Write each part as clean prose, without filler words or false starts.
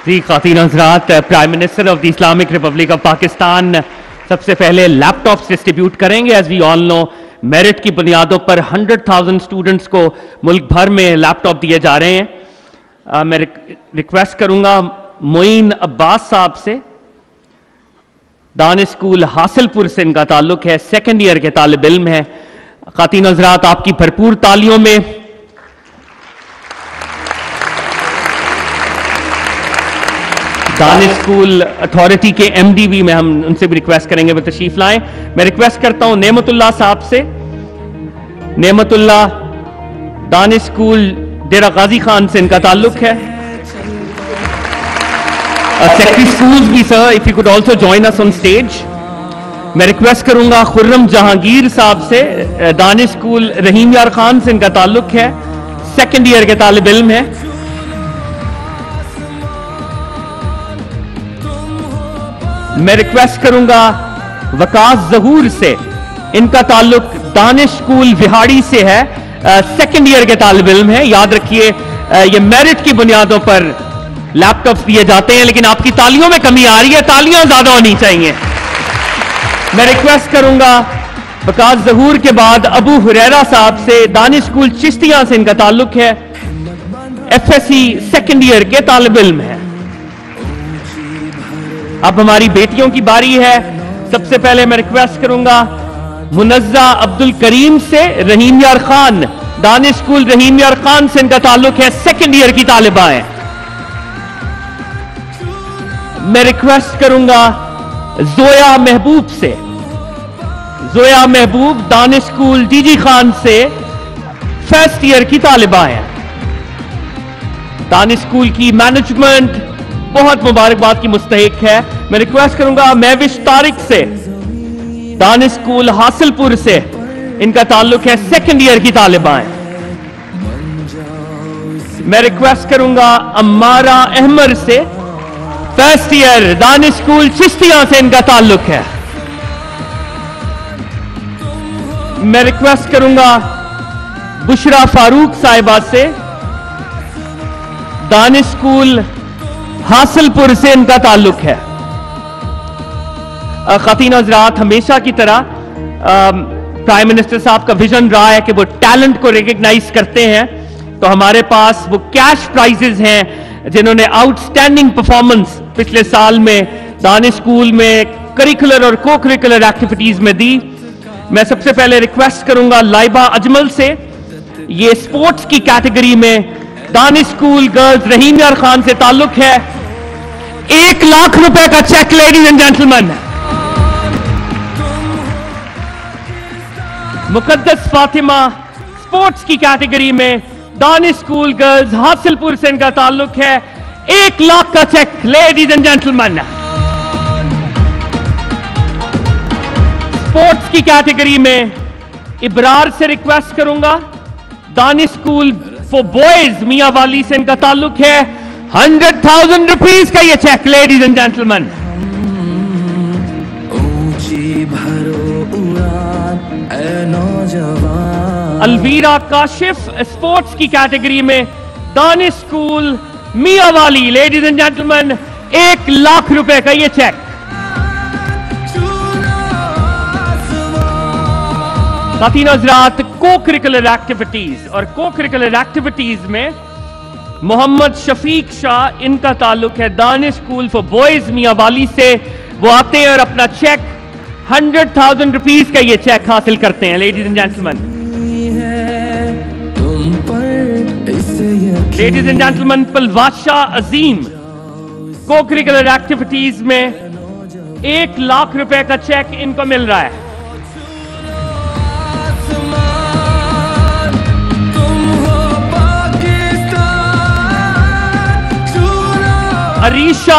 जी ख़ातीन हज़रात, prime minister of the Islamic republic of Pakistan सबसे पहले लैपटॉप्स डिस्ट्रीब्यूट करेंगे। As we all know, merit की बुनियादों पर 100,000 स्टूडेंट्स को मुल्क भर में लैपटॉप दिए जा रहे हैं। मैं रिक्वेस्ट करूंगा मोइन अब्बास साहब से, दानिश स्कूल हासिलपुर से इनका ताल्लुक है, सेकेंड ईयर के तालिब इल्म है। ख़ातीन हज़रात, आपकी भरपूर तालियों में दानिश स्कूल अथॉरिटी के एमडी भी में हम उनसे भी रिक्वेस्ट करेंगे वो तशरीफ लाएं। मैं रिक्वेस्ट करता हूं नेमतुल्लाह साहब से। नेमतुल्लाह, दानिश स्कूल डेरा गाजी खान से इनका ताल्लुक है। सेक्रेटरी स्कूल्स भी sir, if you could also join us on stage. मैं रिक्वेस्ट करूंगा खुर्रम जहांगीर साहब से, दानिश स्कूल रहीम यार खान से इनका ताल्लुक है, सेकेंड ईयर के तालिब इल्म है। मैं रिक्वेस्ट करूंगा वकास जहूर से, इनका ताल्लुक दानिश स्कूल विहाड़ी से है, सेकेंड ईयर के तालिब इल्म है। याद रखिए, ये मेरिट की बुनियादों पर लैपटॉप्स दिए जाते हैं, लेकिन आपकी तालियों में कमी आ रही है, तालियां ज्यादा होनी चाहिए। मैं रिक्वेस्ट करूंगा वकास जहूर के बाद अबू हुरैरा साहब से, दानिश स्कूल चिश्तिया से इनका ताल्लुक है, एफएससी सेकेंड ईयर के तालिब इल्म है। अब हमारी बेटियों की बारी है। सबसे पहले मैं रिक्वेस्ट करूंगा मुनज़्ज़ा अब्दुल करीम से, रहीम यार खान, दानिश स्कूल रहीम यार खान से इनका ताल्लुक है, सेकेंड ईयर की तालिबा है। मैं रिक्वेस्ट करूंगा जोया महबूब से, जोया महबूब दानिश स्कूल जीजी खान से फर्स्ट ईयर की तालिबा है। दानिश स्कूल की मैनेजमेंट बहुत मुबारकबाद की मुस्तहिक है। मैं रिक्वेस्ट करूंगा महविश तारिक से, दानिश स्कूल हासिलपुर से इनका ताल्लुक है, सेकेंड ईयर की तालिबा है। मैं रिक्वेस्ट करूंगा अम्मारा अहमद से, first year, Danish school Chishtiya से इनका ताल्लुक है। मैं रिक्वेस्ट करूंगा बुशरा फारूक साहिबा से, दानिश स्कूल हासिलपुर से इनका ताल्लुक है। ख़ातीन हज़रात, हमेशा की तरह प्राइम मिनिस्टर साहब का विजन रहा है कि वो टैलेंट को रिकग्नाइज करते हैं, तो हमारे पास वो कैश प्राइजेस हैं जिन्होंने आउटस्टैंडिंग परफॉर्मेंस पिछले साल में दानिश स्कूल में करिकुलर और को करिकुलर एक्टिविटीज में दी। मैं सबसे पहले रिक्वेस्ट करूंगा लाइबा अजमल से, ये स्पोर्ट्स की कैटेगरी में दानिश स्कूल गर्ल्स रहीम यार खान से ताल्लुक है, 1 लाख रुपए का check ladies and gentleman. Muqaddas Fatima sports की कैटेगरी में दानिश स्कूल गर्ल्स हासिलपुर से इनका ताल्लुक है, 1 लाख का check ladies and gentleman. Sports की कैटेगरी में इब्रार से रिक्वेस्ट करूंगा, Danish school for boys Mianwali से इनका ताल्लुक है, 100,000 रुपीज का ये check ladies and gentleman. Alveera Kashif sports की कैटेगरी में दानिश स्कूल मियां वाली, लेडीज एंड जेंटलमैन, 1 लाख रुपए का ये चेक। ख़ातीन हज़रात, को करिकुलर एक्टिविटीज और को करिकुलर एक्टिविटीज में मोहम्मद शफीक शाह, इनका ताल्लुक है Danish school for boys Mianwali से। वो आते हैं और अपना चेक 100,000 रुपीज का ये चेक हासिल करते हैं। Ladies and gentleman, ladies and gentleman, Palwasha Azeem को करिकुलर एक्टिविटीज में 1 लाख रुपए का चेक इनको मिल रहा है। अरीशा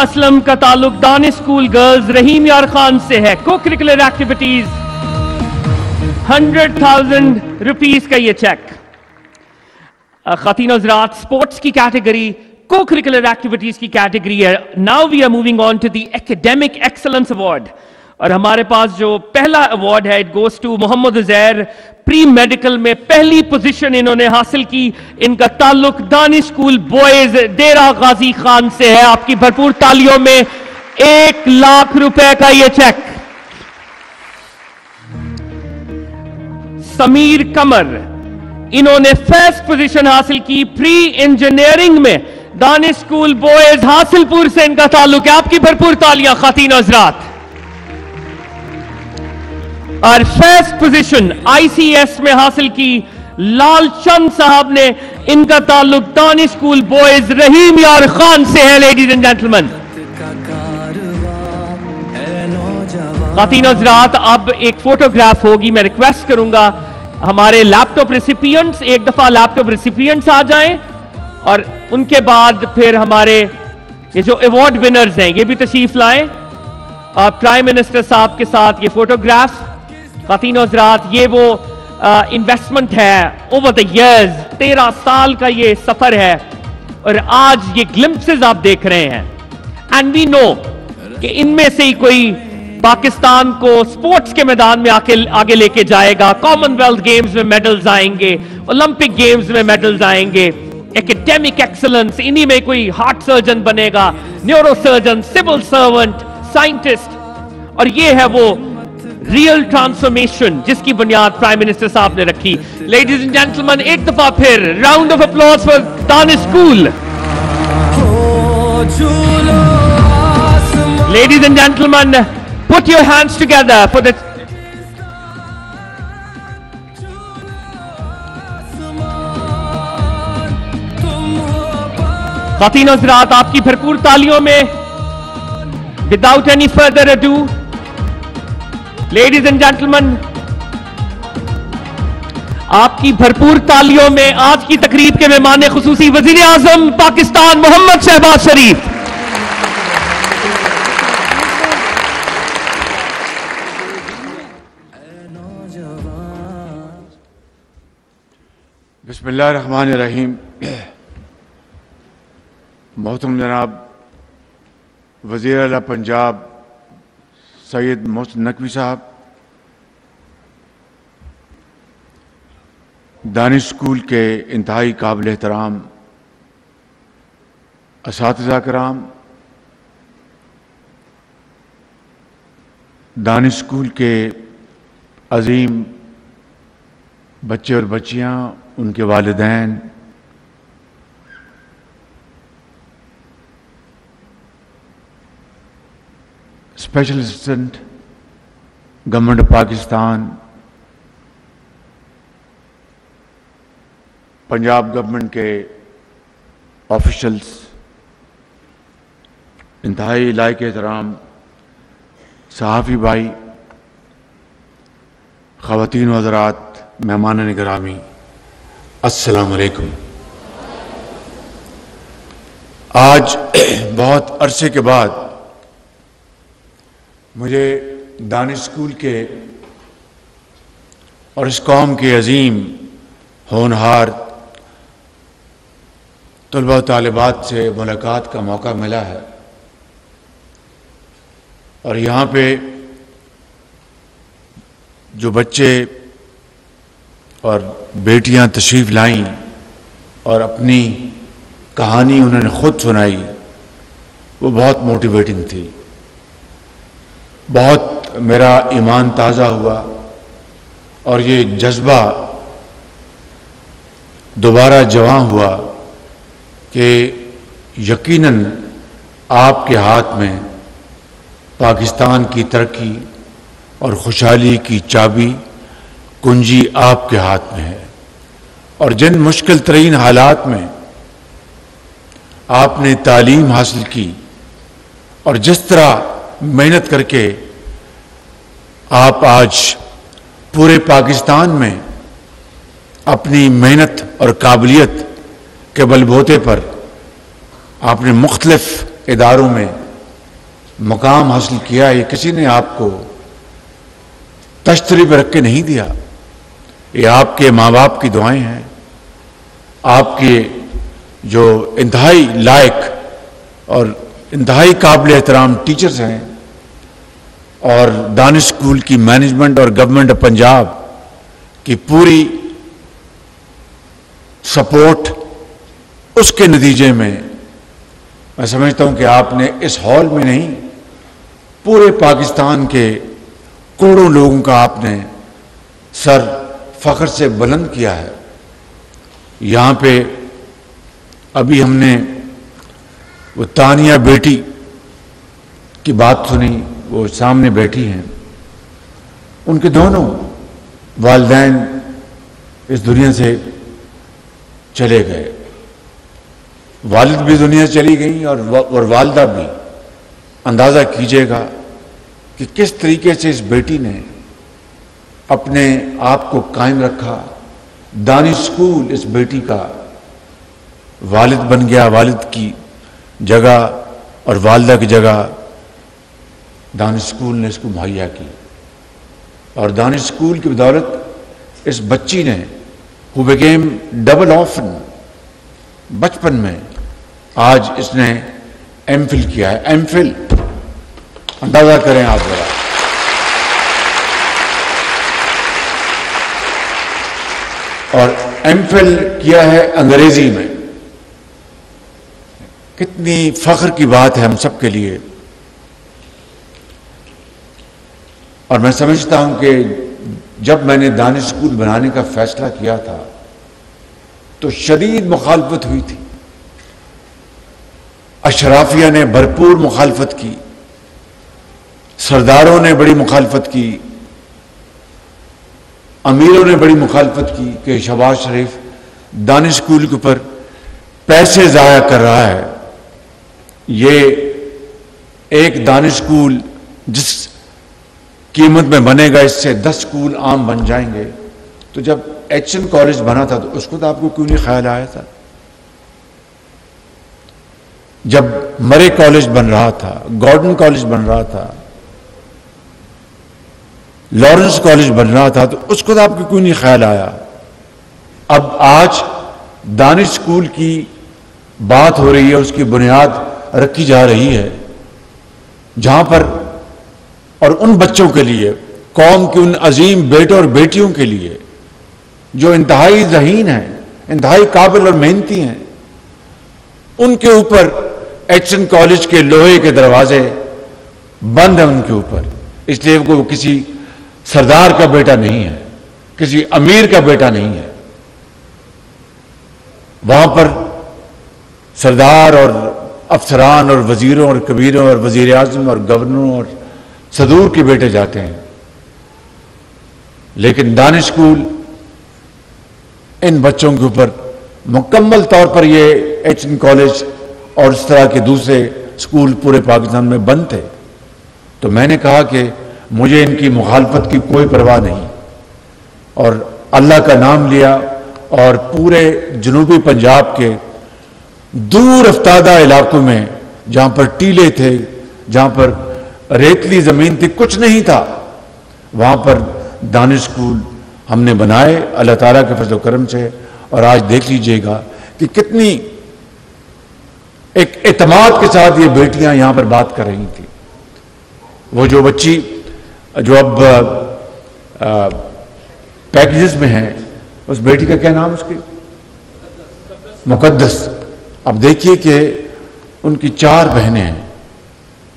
असलम का ताल्लुक दानिश स्कूल गर्ल्स रहीम यार खान से है, को करिकुलर एक्टिविटीज 100,000 रुपीज का ये चेक। ख़ातीन हज़रात, स्पोर्ट्स की कैटेगरी, को करिकुलर एक्टिविटीज की कैटेगरी है। Now we are moving on to the academic excellence award, और हमारे पास जो पहला अवार्ड है, it goes to Mohammad Uzair. Pre medical में पहली पोजीशन इन्होंने हासिल की। इनका ताल्लुक दानिश स्कूल बॉयज डेरा गाजी खान से है। आपकी भरपूर तालियों में 1 लाख रुपए का यह चेक। समीर कमर, इन्होंने फर्स्ट पोजीशन हासिल की प्री इंजीनियरिंग में दानिश स्कूल बॉयज हासिलपुर से इनका ताल्लुक है। आपकी भरपूर तालियां खातीन हज़रात। और फर्स्ट पोजीशन आईसीएस में हासिल की लालचंद साहब ने। इनका ताल्लुक दानिश स्कूल बॉयज रहीम यार खान से है। लेडीज एंड जेंटलमैन, खातीन हज़रात, अब एक फोटोग्राफ होगी। मैं रिक्वेस्ट करूंगा हमारे लैपटॉप रेसिपिएंट्स, एक दफा लैपटॉप रेसिपिएंट्स आ जाएं और उनके बाद फिर हमारे ये जो अवार्ड विनर्स हैं ये भी तशरीफ लाएं। प्राइम मिनिस्टर साहब के साथ ये फोटोग्राफ। खातीन हज़रात, ये वो इन्वेस्टमेंट है ओवर द इयर्स, 13 साल का ये सफर है और आज ये ग्लिम्पसेस आप देख रहे हैं। एंड वी नो कि इनमें से ही कोई पाकिस्तान को स्पोर्ट्स के मैदान में आगे लेके जाएगा। कॉमनवेल्थ गेम्स में मेडल्स आएंगे, ओलंपिक गेम्स में मेडल्स आएंगे, एकेडमिक एक्सीलेंस, इन्हीं में कोई हार्ट सर्जन बनेगा, neuro surgeon, civil servant, scientist. और ये है वो रियल ट्रांसफॉर्मेशन जिसकी बुनियाद प्राइम मिनिस्टर साहब ने रखी। लेडीज एंड जेंटलमैन, एक दफा फिर round of applause for Danish school. Ladies and gentleman, put your hands together for the खातीन हज़रात, आपकी भरपूर तालियों में without any further ado, ladies and gentleman, आपकी भरपूर तालियों में आज की तकरीब के मेहमान खुसूसी वजीर आजम पाकिस्तान मोहम्मद शहबाज शरीफ। बिस्मिल्लाहिर्रहमानिर्रहीम। मोहतरम जनाब वज़ीर आला पंजाब सैयद मोहसिन नकवी साहब, दानिश स्कूल के इंतहाई काबिल एहतराम असातिज़ा कराम, दानिश स्कूल के अजीम बच्चे और बच्चियाँ, उनके वालिदैन, special assistant government of Pakistan, Punjab government के ऑफिशल्स, इंतहाई लायक एहतराम सहाफ़ी भाई, ख़वातीन व हज़रात, मेहमान निगरामी, अस्सलाम वालेकुम। आज बहुत अरसे के बाद मुझे दानिश स्कूल के और इस कौम के अजीम होनहार तलबा तालिबात से मुलाकात का मौका मिला है और यहाँ पे जो बच्चे और बेटियां तशरीफ़ लाईं और अपनी कहानी उन्होंने ख़ुद सुनाई, वो बहुत मोटिवेटिंग थी। बहुत मेरा ईमान ताज़ा हुआ और ये जज्बा दोबारा जवां हुआ कि यकीनन आपके हाथ में पाकिस्तान की तरक्की और खुशहाली की चाबी कुंजी आपके हाथ में है। और जिन मुश्किल तरीन हालात में आपने तालीम हासिल की और जिस तरह मेहनत करके आप आज पूरे पाकिस्तान में अपनी मेहनत और काबिलियत के बलबूते पर आपने मुख्तलिफ इदारों में मुकाम हासिल किया, ये किसी ने आपको तश्तरी पर रख के नहीं दिया। ये आपके माँ बाप की दुआएं हैं, आपके जो इंतहाई लायक और इंतहाई काबिल एहतराम टीचर्स हैं, और दानिश स्कूल की मैनेजमेंट और गवर्नमेंट ऑफ पंजाब की पूरी सपोर्ट, उसके नतीजे में मैं समझता हूं कि आपने इस हॉल में नहीं, पूरे पाकिस्तान के करोड़ों लोगों का आपने सर फख्र से बुलंद किया है। यहां पे अभी हमने वो तानिया बेटी की बात सुनी, वो सामने बैठी हैं, उनके दोनों वालिदैन इस दुनिया से चले गए। वालिद भी दुनिया से चली गई और वालिदा भी। अंदाजा कीजिएगा कि किस तरीके से इस बेटी ने अपने आप को कायम रखा। दानिश स्कूल इस बेटी का वालिद बन गया, वालिद की जगह और वालिदा की जगह दानिश स्कूल ने इसको मुहैया की। और दानिश स्कूल की बदौलत इस बच्ची ने हु बिकेम डबल ऑर्फन, बचपन में आज इसने एमफिल किया है। एमफिल अंदाजा करें आप जरा। और एमफिल किया है अंग्रेजी में। कितनी फख्र की बात है हम सब के लिए। और मैं समझता हूं कि जब मैंने दानिश स्कूल बनाने का फैसला किया था तो शदीद मुखालफत हुई थी। अशराफिया ने भरपूर मुखालफत की, सरदारों ने बड़ी मुखालफत की, अमीरों ने बड़ी मुखालफत की कि शहबाज शरीफ दानिश स्कूल के ऊपर पैसे जाया कर रहा है। ये एक दानिश स्कूल जिस कीमत में बनेगा, इससे 10 स्कूल आम बन जाएंगे। तो जब एचएन कॉलेज बना था तो उसको तो आपको क्यों नहीं ख्याल आया था? जब मरे कॉलेज बन रहा था, गॉर्डन कॉलेज बन रहा था, लॉरेंस कॉलेज बन रहा था, तो उसको तो आपको क्यों नहीं ख्याल आया? अब आज दानिश स्कूल की बात हो रही है, उसकी बुनियाद रखी जा रही है, जहां पर और उन बच्चों के लिए, कौम के उन अजीम बेटों और बेटियों के लिए जो इंतहाई ज़हीन हैं, इंतहाई काबिल और मेहनती हैं, उनके ऊपर एचएन कॉलेज के लोहे के दरवाजे बंद हैं उनके ऊपर। इसलिए वो किसी सरदार का बेटा नहीं है, किसी अमीर का बेटा नहीं है। वहां पर सरदार और अफसरान और वजीरों और कबीरों और वजीर आजम और गवर्नरों और सदूर के बेटे जाते हैं। लेकिन दानिश स्कूल इन बच्चों के ऊपर मुकम्मल तौर पर, ये एचएन कॉलेज और इस तरह के दूसरे स्कूल पूरे पाकिस्तान में बंद थे। तो मैंने कहा कि मुझे इनकी मुखालफत की कोई परवाह नहीं, और अल्लाह का नाम लिया और पूरे जनूबी पंजाब के दूर अफ्तादा इलाकों में, जहां पर टीले थे, जहां पर रेतली जमीन थी, कुछ नहीं था, वहां पर दानिश स्कूल हमने बनाए अल्लाह ताला के फजल करम से। और आज देख लीजिएगा कि कितनी एक एतमाद के साथ ये बेटियां यहां पर बात कर रही थी। वो जो बच्ची जो अब पैकेजेस में है, उस बेटी का क्या नाम, उसकी मुकद्दस। अब देखिए कि उनकी 4 बहनें हैं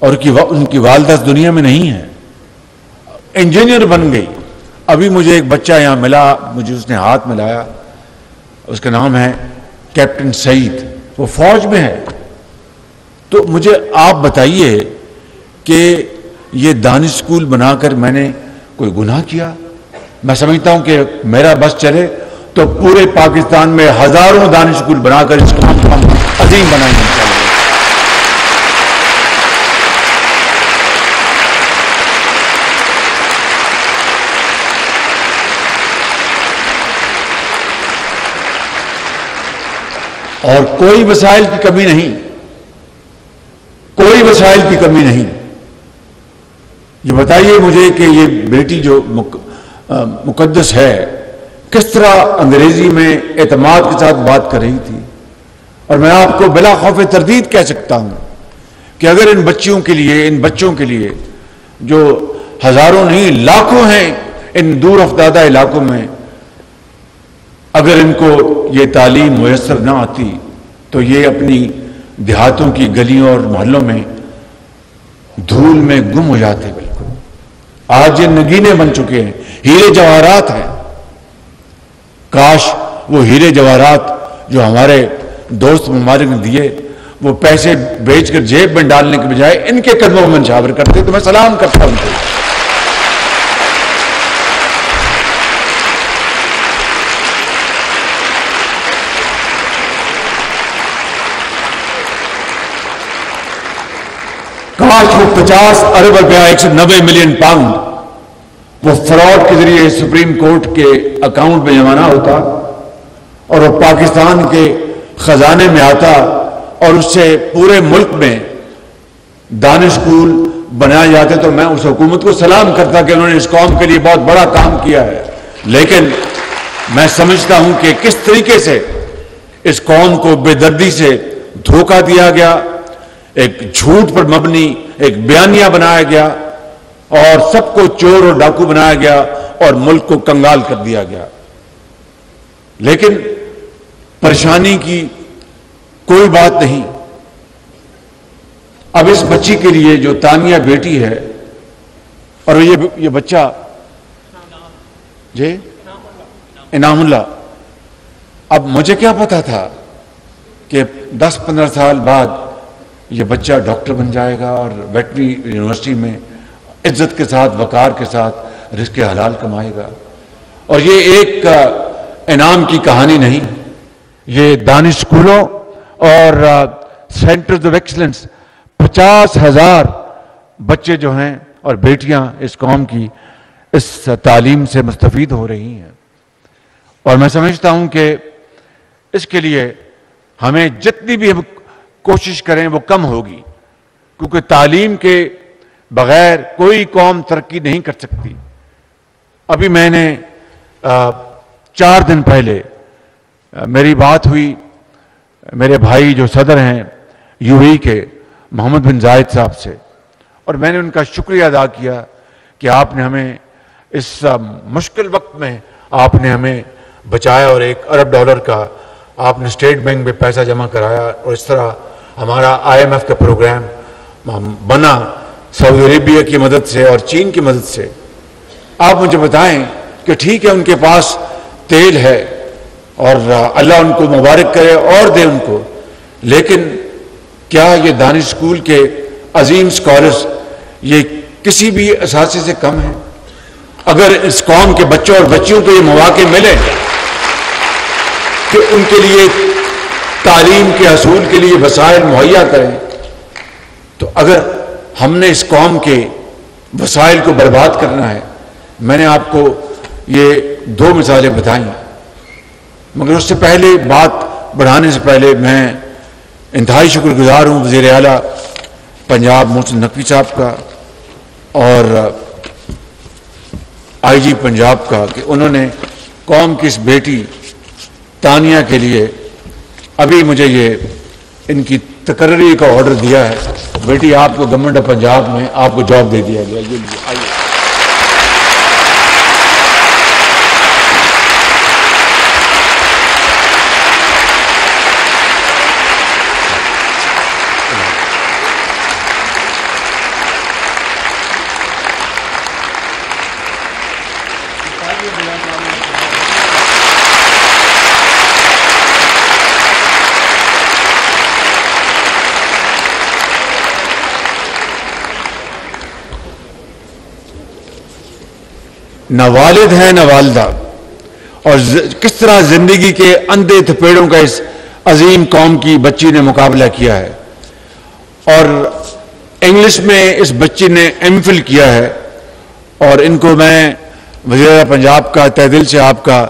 और उनकी वालिदा दुनिया में नहीं है, इंजीनियर बन गई। अभी मुझे एक बच्चा यहां मिला, मुझे उसने हाथ मिलाया, उसका नाम है कैप्टन सईद, वो फौज में है। तो मुझे आप बताइए कि ये दानिश स्कूल बनाकर मैंने कोई गुनाह किया? मैं समझता हूं कि मेरा बस चले तो पूरे पाकिस्तान में हजारों दानिश स्कूल बनाकर इस काम को हम अजीम बनाएंगे इंशाअल्लाह। और कोई वसाइल की कमी नहीं, कोई वसाइल की कमी नहीं। ये बताइए मुझे कि ये बेटी जो मुकद्दस है, किस तरह अंग्रेजी में एतमाद के साथ बात कर रही थी। और मैं आपको बिला खौफ तरदीद कह सकता हूं कि अगर इन बच्चियों के लिए, इन बच्चों के लिए जो हजारों नहीं लाखों हैं इन दूर अफ्तादा इलाकों में। अगर इनको ये तालीम मुयस्सर ना आती तो ये अपनी देहातों की गलियों और मोहल्लों में धूल में गुम हो जाते। बिल्कुल आज ये नगीने बन चुके हैं, हीरे जवाहरात हैं। काश वो हीरे जवाहरात जो हमारे दोस्त ममालिक ने दिए वो पैसे बेचकर जेब में डालने के बजाय इनके कदमों में निछावर करते तो मैं सलाम करता हूं उनको। काश वो 50 अरब रुपया 190 मिलियन पाउंड वो फ्रॉड के जरिए सुप्रीम कोर्ट के अकाउंट में जमाना होता और वो पाकिस्तान के खजाने में आता और उससे पूरे मुल्क में दानिश स्कूल बनाए जाते तो मैं उस हुकूमत को सलाम करता कि उन्होंने इस कौम के लिए बहुत बड़ा काम किया है। लेकिन मैं समझता हूं कि किस तरीके से इस कौम को बेदर्दी से धोखा दिया गया, एक झूठ पर मबनी एक बयानिया बनाया गया और सबको चोर और डाकू बनाया गया और मुल्क को कंगाल कर दिया गया। लेकिन परेशानी की कोई बात नहीं। अब इस बच्ची के लिए जो तानिया बेटी है और ये बच्चा जी इनामुल्ला, अब मुझे क्या पता था कि 10-15 साल बाद ये बच्चा डॉक्टर बन जाएगा और वेटरी यूनिवर्सिटी में इज्जत के साथ वकार के साथ रिज़्क़ हलाल कमाएगा। और ये एक इनाम की कहानी नहीं, ये दानिश स्कूलों और सेंटर्स ऑफ एक्सीलेंस 50,000 बच्चे जो हैं और बेटियां इस कौम की इस तालीम से मुस्तफीद हो रही हैं। और मैं समझता हूं कि इसके लिए हमें जितनी भी हम कोशिश करें वो कम होगी, क्योंकि तालीम के बगैर कोई कौम तरक्की नहीं कर सकती। अभी मैंने 4 दिन पहले मेरी बात हुई मेरे भाई जो सदर हैं यूएई के मोहम्मद बिन जायद साहब से, और मैंने उनका शुक्रिया अदा किया कि आपने हमें इस मुश्किल वक्त में आपने हमें बचाया और $1 अरब का आपने स्टेट बैंक में पैसा जमा कराया और इस तरह हमारा IMF का प्रोग्राम बना सऊदी अरेबिया की मदद से और चीन की मदद से। आप मुझे बताएं कि ठीक है उनके पास तेल है और अल्लाह उनको मुबारक करे और दे उनको, लेकिन क्या ये दानिश स्कूल के अजीम स्कॉलर्स ये किसी भी असासे से कम है? अगर इस कौम के बच्चों और बच्चियों को ये मौके मिले कि उनके लिए तालीम के हसूल के लिए वसाइल मुहैया करें, तो अगर हमने इस कौम के वसाइल को बर्बाद करना है, मैंने आपको ये 2 मिसालें बताई, मगर उससे पहले बात बढ़ाने से पहले मैं इंतहाई शुक्रगुजार हूँ वज़ीर आला पंजाब मोहसिन नकवी साहब का और IG पंजाब का कि उन्होंने कौम की इस बेटी तानिया के लिए अभी मुझे ये इनकी तकर्री का ऑर्डर दिया है। बेटी आपको गवर्नमेंट ऑफ पंजाब में आपको जॉब दे दिया गया। ये आइए। न वालिद है न वालदा, और किस तरह जिंदगी के अंधे थपेड़ों का इस अजीम कौम की बच्ची ने मुकाबला किया है। और इंग्लिश में इस बच्ची ने MPhil किया है और इनको मैं वज़ीर पंजाब का तहे दिल से आपका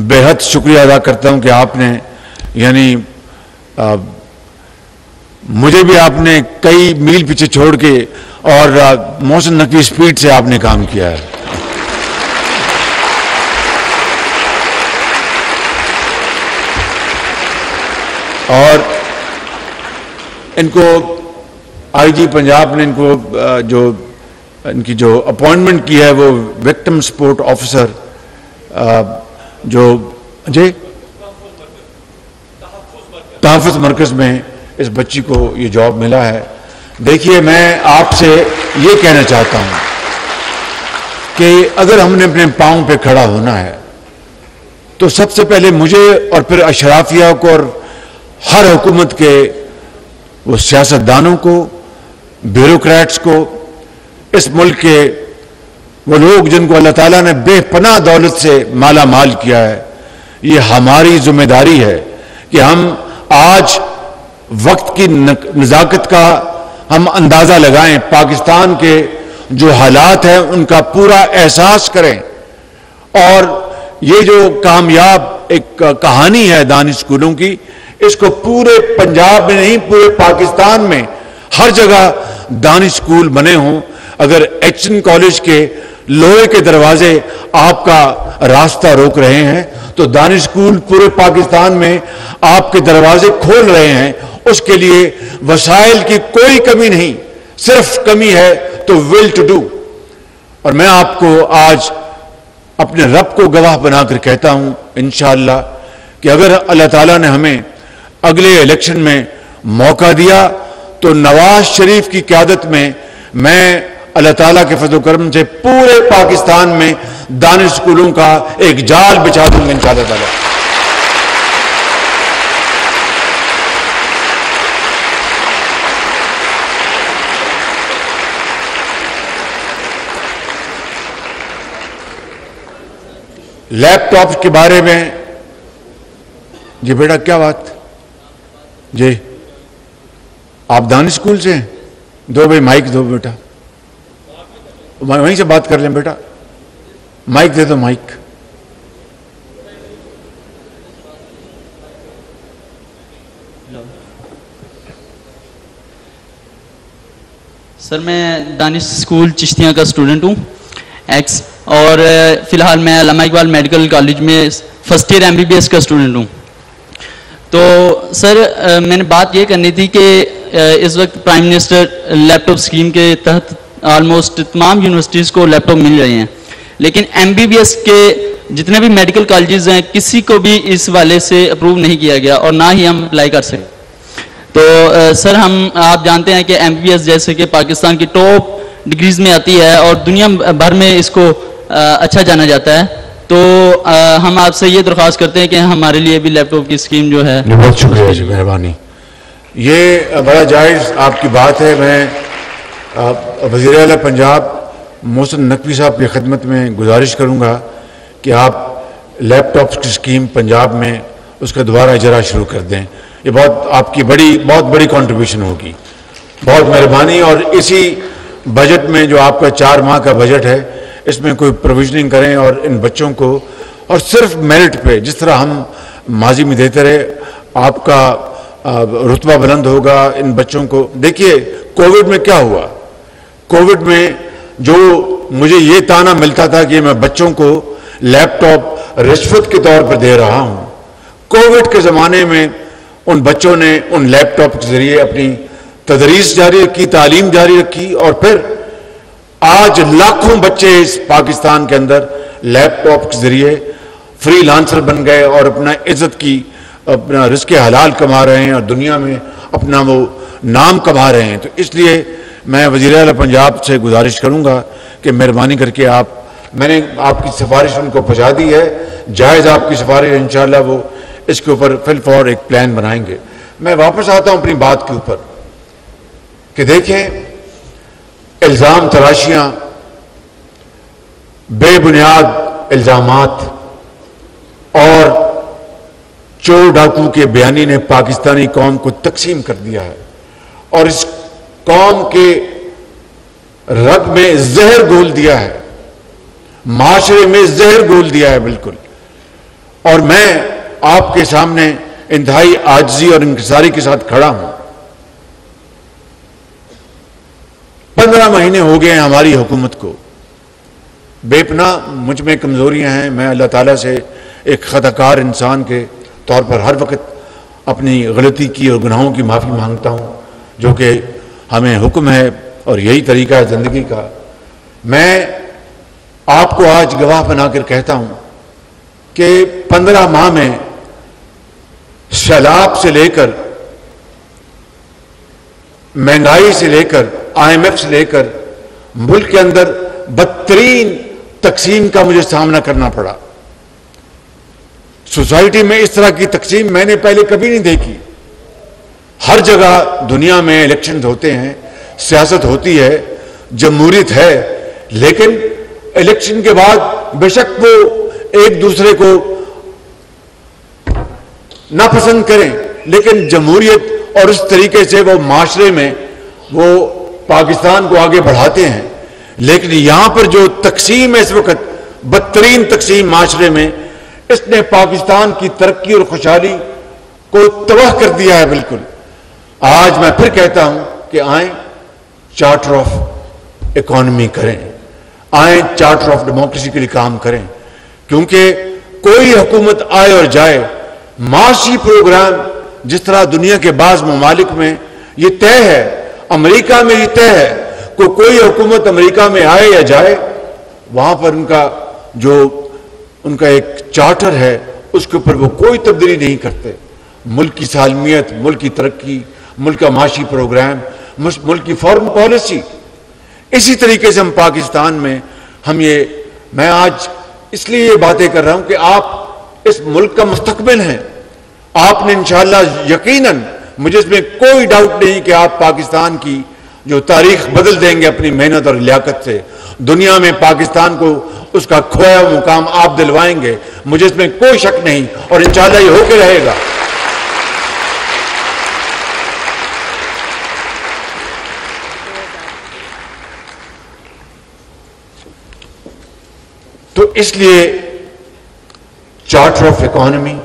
बेहद शुक्रिया अदा करता हूं कि आपने यानी मुझे भी आपने कई मील पीछे छोड़ के और मोहसिन नकवी स्पीड से आपने काम किया है। और इनको IG पंजाब ने इनको जो इनकी जो अपॉइंटमेंट की है वो विक्टिम सपोर्ट ऑफिसर जो जी तहफ़्फ़ुज़ मरकज़ में इस बच्ची को ये जॉब मिला है। देखिए, मैं आपसे ये कहना चाहता हूँ कि अगर हमने अपने पाँव पे खड़ा होना है तो सबसे पहले मुझे और फिर अशराफिया को और हर हुकूमत के वो सियासतदानों को, ब्यूरोक्रेट्स को, इस मुल्क के वो लोग जिनको अल्लाह ताला ने बेपनाह दौलत से माला माल किया है, ये हमारी जिम्मेदारी है कि हम आज वक्त की नज़ाकत का हम अंदाज़ा लगाएं, पाकिस्तान के जो हालात हैं उनका पूरा एहसास करें। और ये जो कामयाब एक कहानी है दानिश स्कूलों की, इसको पूरे पंजाब में नहीं पूरे पाकिस्तान में हर जगह दानिश स्कूल बने हों। अगर एचएन कॉलेज के लोहे के दरवाजे आपका रास्ता रोक रहे हैं तो दानिश स्कूल पूरे पाकिस्तान में आपके दरवाजे खोल रहे हैं। उसके लिए वसाइल की कोई कमी नहीं, सिर्फ कमी है तो विल टू डू। और मैं आपको आज अपने रब को गवाह बनाकर कहता हूं इंशाअल्लाह कि अगर अल्लाह ताला ने हमें अगले इलेक्शन में मौका दिया तो नवाज शरीफ की क़यादत में मैं अल्लाह ताला के फज़ल करम से पूरे पाकिस्तान में दानिश स्कूलों का एक जाल बिछा दूंगा इंशाअल्लाह ताला। लैपटॉप के बारे में जी बेटा क्या बात जी, आप दानिश स्कूल से हैं? दो भाई माइक दो बेटा, वहीं से बात कर लें बेटा, माइक दे दो माइक। सर मैं दानिश स्कूल चिश्तिया का स्टूडेंट हूँ एक्स, और फिलहाल मैं अल्लामा इकबाल मेडिकल कॉलेज में फर्स्ट ईयर एमबीबीएस का स्टूडेंट हूँ। तो सर मैंने बात ये करनी थी कि इस वक्त प्राइम मिनिस्टर लैपटॉप स्कीम के तहत ऑलमोस्ट तमाम यूनिवर्सिटीज़ को लैपटॉप मिल रहे हैं, लेकिन एमबीबीएस के जितने भी मेडिकल कॉलेजेस हैं किसी को भी इस वाले से अप्रूव नहीं किया गया और ना ही हम अप्लाई कर सके। तो सर आप जानते हैं कि एमबीबीएस जैसे कि पाकिस्तान की टॉप डिग्रीज में आती है और दुनिया भर में इसको अच्छा जाना जाता है, तो हम आपसे ये दरख्वास्त करते हैं कि हमारे लिए भी लैपटॉप की स्कीम जो है। बहुत शुक्रिया जी, मेहरबानी। ये बड़ा जायज़ आपकी बात है। मैं वज़ीर आला पंजाब मोहसिन नकवी साहब की खिदमत में गुजारिश करूँगा कि आप लैपटॉप की स्कीम पंजाब में उसका दोबारा इजरा शुरू कर दें। ये बहुत आपकी बहुत बड़ी कंट्रीब्यूशन होगी, बहुत मेहरबानी। और इसी बजट में जो आपका 4 माह का बजट है इसमें कोई प्रोविजनिंग करें और इन बच्चों को, और सिर्फ मेरिट पे जिस तरह हम माजी में देते रहे, आपका रुतबा बुलंद होगा इन बच्चों को। देखिए कोविड में क्या हुआ, कोविड में जो मुझे ये ताना मिलता था कि मैं बच्चों को लैपटॉप रिश्वत के तौर पर दे रहा हूं, कोविड के ज़माने में उन बच्चों ने उन लैपटॉप के ज़रिए अपनी तदरीस जारी रखी, तालीम जारी रखी, और फिर आज लाखों बच्चे इस पाकिस्तान के अंदर लैपटॉप के जरिए फ्री लांसर बन गए और अपना इज्जत की, अपना रिस्क हलाल कमा रहे हैं और दुनिया में अपना वो नाम कमा रहे हैं। तो इसलिए मैं वज़ीर आला पंजाब से गुजारिश करूंगा कि मेहरबानी करके मैंने आपकी सिफारिश उनको पहुंचा दी है, जायज़ आपकी सिफारिश, इंशाअल्लाह वो इसके ऊपर फिलफौर एक प्लान बनाएंगे। मैं वापस आता हूं अपनी बात के ऊपर कि देखें, इल्ज़ाम तराशियां, बेबुनियाद इल्ज़ामात और चोर डाकू के बयानी ने पाकिस्तानी कौम को तकसीम कर दिया है और इस कौम के रग में जहर घोल दिया है, माशरे में जहर घोल दिया है बिल्कुल। और मैं आपके सामने इंतहाई आजिज़ी और इंकिसारी के साथ खड़ा हूं। 15 महीने हो गए हैं हमारी हुकूमत को, बेपनाह मुझ में कमजोरियां हैं। मैं अल्लाह ताला से एक खताकार इंसान के तौर पर हर वक्त अपनी गलती की और गुनाहों की माफ़ी मांगता हूं, जो कि हमें हुक्म है और यही तरीका है ज़िंदगी का। मैं आपको आज गवाह बनाकर कहता हूं कि 15 माह में सैलाब से लेकर, महंगाई से लेकर, IMF से लेकर मुल्क के अंदर बदतरीन तकसीम का मुझे सामना करना पड़ा। सोसाइटी में इस तरह की तकसीम मैंने पहले कभी नहीं देखी। हर जगह दुनिया में इलेक्शन होते हैं, सियासत होती है, जमहूरियत है, लेकिन इलेक्शन के बाद बेशक वो एक दूसरे को नापसंद करें, लेकिन जमहूरियत और इस तरीके से वो माशरे में वो पाकिस्तान को आगे बढ़ाते हैं। लेकिन यहां पर जो तकसीम है इस वक्त, बदतरीन तकसीम माशरे में, इसने पाकिस्तान की तरक्की और खुशहाली को तबाह कर दिया है बिल्कुल। आज मैं फिर कहता हूं कि आए चार्टर ऑफ इकोनॉमी करें, आए चार्टर ऑफ डेमोक्रेसी के लिए काम करें, क्योंकि कोई हुकूमत आए और जाए, माशी प्रोग्राम जिस तरह दुनिया के बाज ममालिक में ये तय है, अमेरिका में ये तय है कि कोई हुकूमत अमेरिका में आए या जाए, वहां पर उनका एक चार्टर है, उसके ऊपर वो कोई तब्दीली नहीं करते। मुल्क की सालमियत, मुल्क की तरक्की, मुल्क का माशी प्रोग्राम, मुल्क की फॉरेन पॉलिसी, इसी तरीके से हम पाकिस्तान में मैं आज इसलिए ये बातें कर रहा हूं कि आप इस मुल्क का मुस्तकबिल हैं। आपने इंशाअल्लाह यकीनन, मुझे इसमें कोई डाउट नहीं कि आप पाकिस्तान की जो तारीख बदल देंगे अपनी मेहनत और लियाकत से। दुनिया में पाकिस्तान को उसका खोया मुकाम आप दिलवाएंगे, मुझे इसमें कोई शक नहीं, और इंशाअल्लाह ये होके रहेगा। तो इसलिए चार्टर ऑफ इकोनॉमी,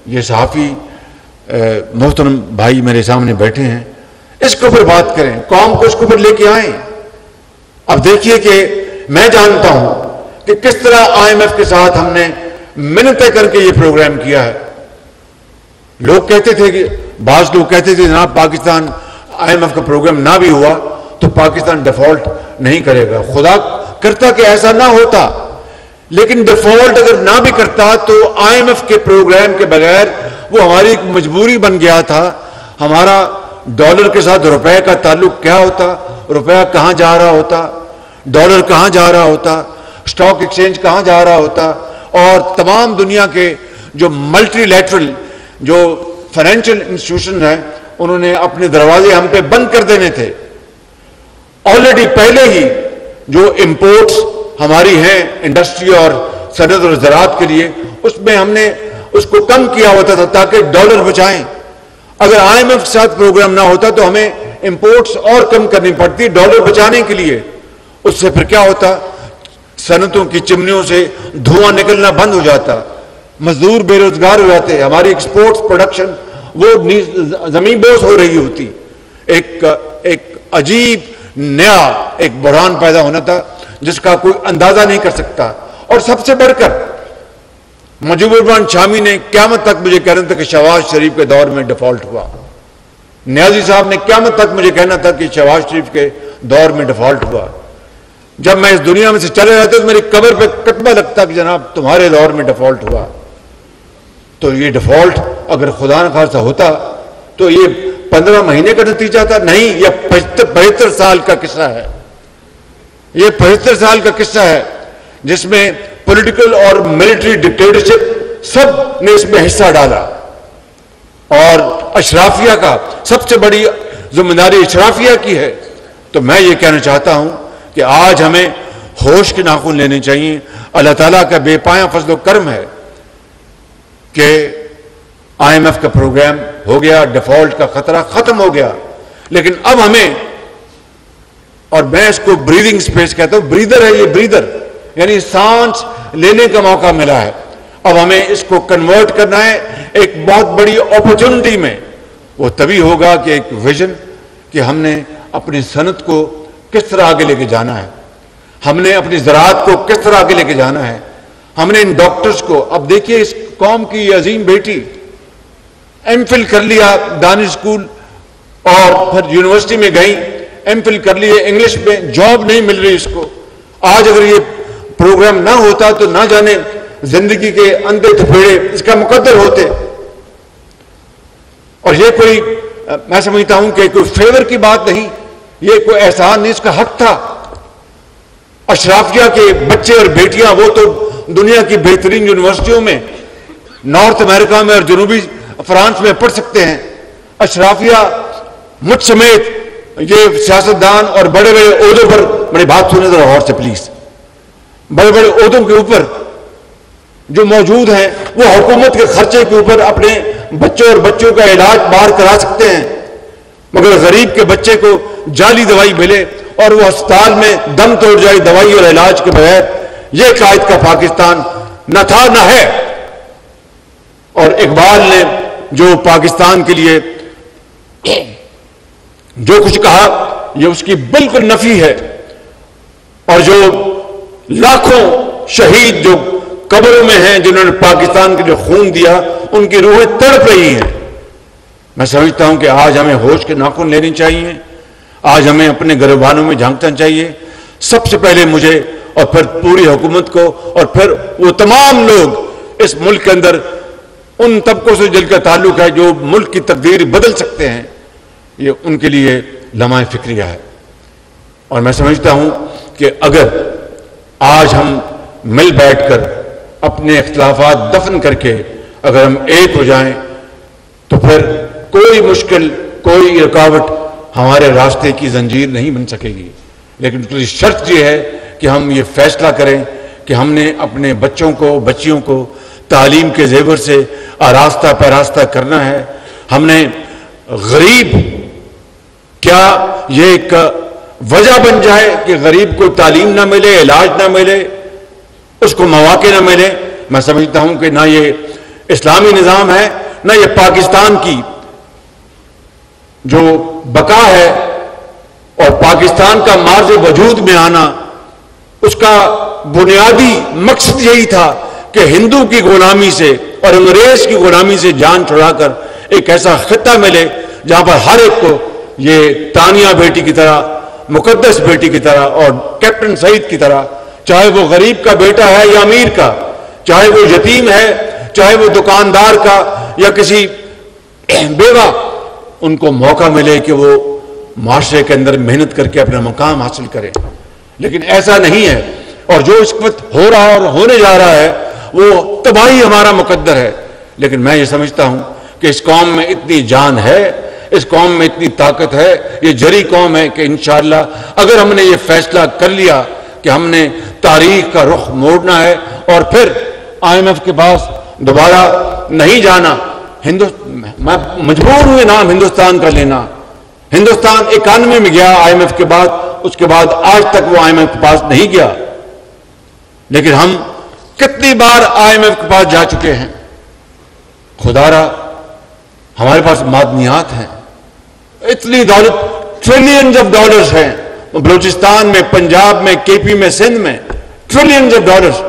ये सहाफी मोहतरम भाई मेरे सामने बैठे हैं, इसके ऊपर बात करें, कौम को इसके ऊपर लेके आए। अब देखिए कि मैं जानता हूं कि किस तरह IMF के साथ हमने मिन्नतें करके ये प्रोग्राम किया है। लोग कहते थे कि बाज लोग कहते थे जनाब पाकिस्तान IMF का प्रोग्राम ना भी हुआ तो पाकिस्तान डिफॉल्ट नहीं करेगा। खुदा करता कि ऐसा ना होता, लेकिन डिफॉल्ट अगर ना भी करता तो IMF के प्रोग्राम के बगैर वो हमारी एक मजबूरी बन गया था। हमारा डॉलर के साथ रुपए का ताल्लुक क्या होता, रुपया कहां जा रहा होता, डॉलर कहां जा रहा होता, स्टॉक एक्सचेंज कहां जा रहा होता, और तमाम दुनिया के जो मल्टीलैटरल जो फाइनेंशियल इंस्टीट्यूशन हैं उन्होंने अपने दरवाजे हम पे बंद कर देने थे। ऑलरेडी पहले ही जो इंपोर्ट्स हमारी हैं इंडस्ट्री और सनत और ज़राअत के लिए, उसमें हमने उसको कम किया होता था ताकि डॉलर बचाएं। अगर IMF के साथ प्रोग्राम ना होता तो हमें इंपोर्ट्स और कम करनी पड़ती डॉलर बचाने के लिए। उससे फिर क्या होता, सनतों की चिमनियों से धुआं निकलना बंद हो जाता, मजदूर बेरोजगार हो जाते, हमारी एक्सपोर्ट्स प्रोडक्शन वो जमीन बोस हो रही होती। एक अजीब नया एक बुरहान पैदा होना था जिसका कोई अंदाजा नहीं कर सकता। और सबसे बढ़कर मुजीबुर रहमान शामी ने क़यामत तक मुझे कहना था कि शहबाज शरीफ के दौर में डिफॉल्ट हुआ। नियाजी साहब ने क़यामत तक मुझे कहना था कि शहबाज शरीफ के दौर में डिफॉल्ट हुआ। जब मैं इस दुनिया में से चले जाते तो मेरी कब्र पे कतबा लगता कि जनाब तुम्हारे दौर में डिफॉल्ट हुआ। तो ये डिफॉल्ट अगर खुदा न खासा होता तो ये 15 महीने का नतीजा था, नहीं, यह 75 साल का किस्सा है। ये 75 साल का किस्सा है जिसमें पॉलिटिकल और मिलिट्री डिक्टेटरशिप सब ने इसमें हिस्सा डाला, और अशराफिया का सबसे बड़ी जिम्मेदारी अशराफिया की है। तो मैं ये कहना चाहता हूं कि आज हमें होश के नाखून लेने चाहिए। अल्लाह ताला का बेपाया फजल करम है कि IMF का प्रोग्राम हो गया, डिफॉल्ट का खतरा खत्म हो गया। लेकिन अब हमें, और मैं इसको ब्रीदिंग स्पेस कहता हूं, ब्रीदर है ये, ब्रीदर यानी सांस लेने का मौका मिला है। अब हमें इसको कन्वर्ट करना है एक बहुत बड़ी अपॉर्चुनिटी में। वो तभी होगा कि एक विजन, कि हमने अपनी सनत को किस तरह आगे लेके जाना है, हमने अपनी ज़राअत को किस तरह आगे लेके जाना है, हमने इन डॉक्टर्स को, अब देखिए इस कौम की अजीम बेटी MPhil कर लिया दानिश स्कूल और फिर यूनिवर्सिटी में गई, MPhil कर लिए इंग्लिश में, जॉब नहीं मिल रही इसको, आज अगर ये प्रोग्राम ना होता तो ना जाने जिंदगी के अंधे थपेड़े इसका मुकद्दर होते। और ये कोई, मैं समझता हूं कि कोई फेवर की बात नहीं, ये कोई एहसान नहीं, इसका हक था। अशराफिया के बच्चे और बेटियां वो तो दुनिया की बेहतरीन यूनिवर्सिटियों में नॉर्थ अमेरिका में और जनूबी फ्रांस में पढ़ सकते हैं। अशराफिया मुझ समेत ये सियासतदान और बड़े बड़े ओहदों पर, मेरी बात सुने जरा गौर से प्लीज, बड़े बड़े ओहदों के ऊपर जो मौजूद हैं वो हुकूमत के खर्चे के ऊपर अपने बच्चों और बच्चों का इलाज बाहर करा सकते हैं, मगर गरीब के बच्चे को जाली दवाई मिले और वो अस्पताल में दम तोड़ जाए दवाई और इलाज के बगैर, ये कायद का पाकिस्तान न था न है। और इकबाल ने जो पाकिस्तान के लिए जो कुछ कहा ये उसकी बिल्कुल नफी है। और जो लाखों शहीद जो कब्रों में हैं जिन्होंने पाकिस्तान के लिए खून दिया, उनकी रूहें तड़प रही हैं। मैं समझता हूं कि आज हमें होश के नाखून लेने चाहिए, आज हमें अपने गिरबानों में झांकना चाहिए, सबसे पहले मुझे और फिर पूरी हुकूमत को और फिर वो तमाम लोग इस मुल्क के अंदर उन तबकों से जिनका ताल्लुक है जो मुल्क की तकदीर बदल सकते हैं, ये उनके लिए लम्हा फिक्रिया है। और मैं समझता हूं कि अगर आज हम मिल बैठकर अपने इख्तिलाफात दफन करके अगर हम एक हो जाएं तो फिर कोई मुश्किल, कोई रुकावट हमारे रास्ते की जंजीर नहीं बन सकेगी। लेकिन उसकी शर्त यह है कि हम ये फैसला करें कि हमने अपने बच्चों को, बच्चियों को तालीम के जेवर से आरास्ता पैरास्ता करना है। हमने गरीब, क्या ये एक वजह बन जाए कि गरीब को तालीम ना मिले, इलाज ना मिले, उसको मौके ना मिले? मैं समझता हूं कि ना ये इस्लामी निजाम है, ना ये पाकिस्तान की जो बका है और पाकिस्तान का मार्ज वजूद में आना, उसका बुनियादी मकसद यही था कि हिंदू की गुलामी से और अंग्रेज की गुलामी से जान छुड़ाकर एक ऐसा खित्ता मिले जहां पर हर एक को ये तानिया बेटी की तरह, मुकद्दस बेटी की तरह और कैप्टन सईद की तरह, चाहे वो गरीब का बेटा है या अमीर का, चाहे वो यतीम है, चाहे वो दुकानदार का या किसी बेवा, उनको मौका मिले कि वो माशरे के अंदर मेहनत करके अपना मकाम हासिल करें। लेकिन ऐसा नहीं है और जो इस वक्त हो रहा और होने जा रहा है वो तबाही हमारा मुकद्दर है। लेकिन मैं ये समझता हूं कि इस कौम में इतनी जान है, इस कौम में इतनी ताकत है, ये जरी कौम है कि इंशाअल्लाह अगर हमने ये फैसला कर लिया कि हमने तारीख का रुख मोड़ना है और फिर IMF के पास दोबारा नहीं जाना, मैं मजबूर हुए नाम हिंदुस्तान का लेना। हिंदुस्तान 91 में गया IMF के बाद, उसके बाद आज तक वो IMF के पास नहीं गया। लेकिन हम कितनी बार IMF के पास जा चुके हैं। खुदारा हमारे पास मादनियात हैं, इतनी दौलत, ट्रिलियंस ऑफ डॉलर्स हैं बलूचिस्तान में, पंजाब में, KP में, सिंध में, ट्रिलियंस ऑफ डॉलर्स।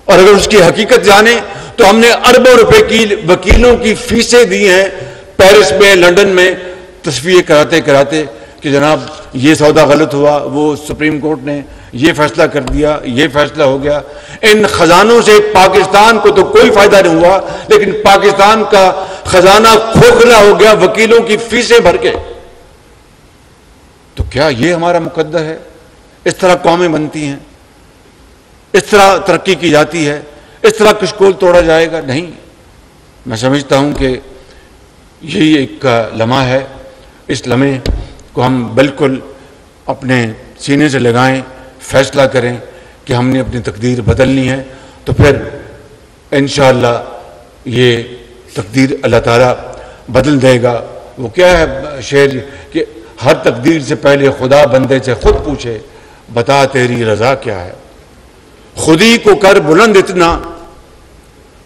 और अगर उसकी हकीकत जाने तो हमने अरबों रुपए की वकीलों की फीसें दी हैं पेरिस में, लंदन में, तस्वीर कराते कराते कि जनाब ये सौदा गलत हुआ, वो सुप्रीम कोर्ट ने ये फैसला कर दिया, ये फैसला हो गया। इन खजानों से पाकिस्तान को तो कोई फायदा नहीं हुआ, लेकिन पाकिस्तान का खजाना खोखला हो गया वकीलों की फीसें भर के। तो क्या ये हमारा मुकद्दर है? इस तरह कौमें बनती हैं, इस तरह तरक्की की जाती है, इस तरह कशकोल तोड़ा जाएगा? नहीं। मैं समझता हूं कि यही एक लम्हा है, इस लम्हे को हम बिल्कुल अपने सीने से लगाएं, फैसला करें कि हमने अपनी तकदीर बदलनी है। तो फिर इंशाअल्लाह ये तकदीर अल्लाह ताला बदल देगा। वो क्या है शेर कि हर तकदीर से पहले खुदा बंदे से खुद पूछे, बता तेरी रजा क्या है। खुदी को कर बुलंद इतना,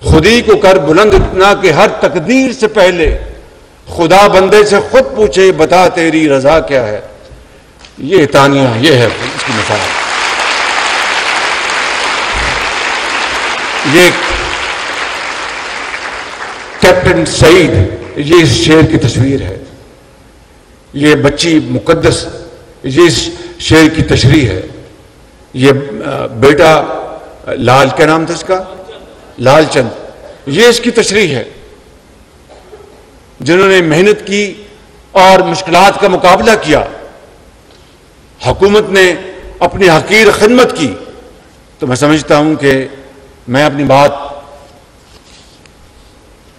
खुदी को कर बुलंद इतना कि हर तकदीर से पहले खुदा बंदे से खुद पूछे, बता तेरी रजा क्या है। ये तानिया, ये है इसकी मिसाल। ये कैप्टन सईद, ये इस शेर की तस्वीर है। ये बच्ची मुकद्दस, ये इस शेर की तशरीह है। ये बेटा लाल, क्या नाम था इसका, लालचंद, ये इसकी तशरीह है, जिन्होंने मेहनत की और मुश्किलात का मुकाबला किया। हुकूमत ने अपनी हकीर खिदमत की। तो मैं समझता हूं कि मैं अपनी बात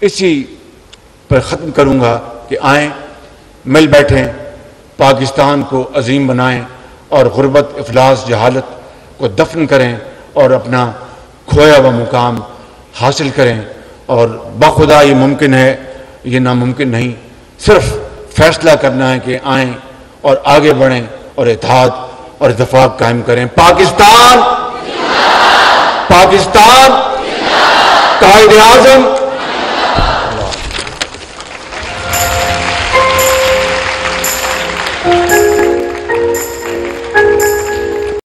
इसी पर ख़त्म करूंगा कि आएँ, मिल बैठें, पाकिस्तान को अजीम बनाएं और गुर्बत, इफलास, जहालत को दफन करें और अपना खोया हुआ मुकाम हासिल करें। और बाखुदा ये मुमकिन है, ये नामुमकिन नहीं। सिर्फ फैसला करना है कि आएँ और आगे बढ़ें और इत्तेहाद और इत्तेफाक कायम करें। पाकिस्तान, पाकिस्तान, कायद-ए-आज़म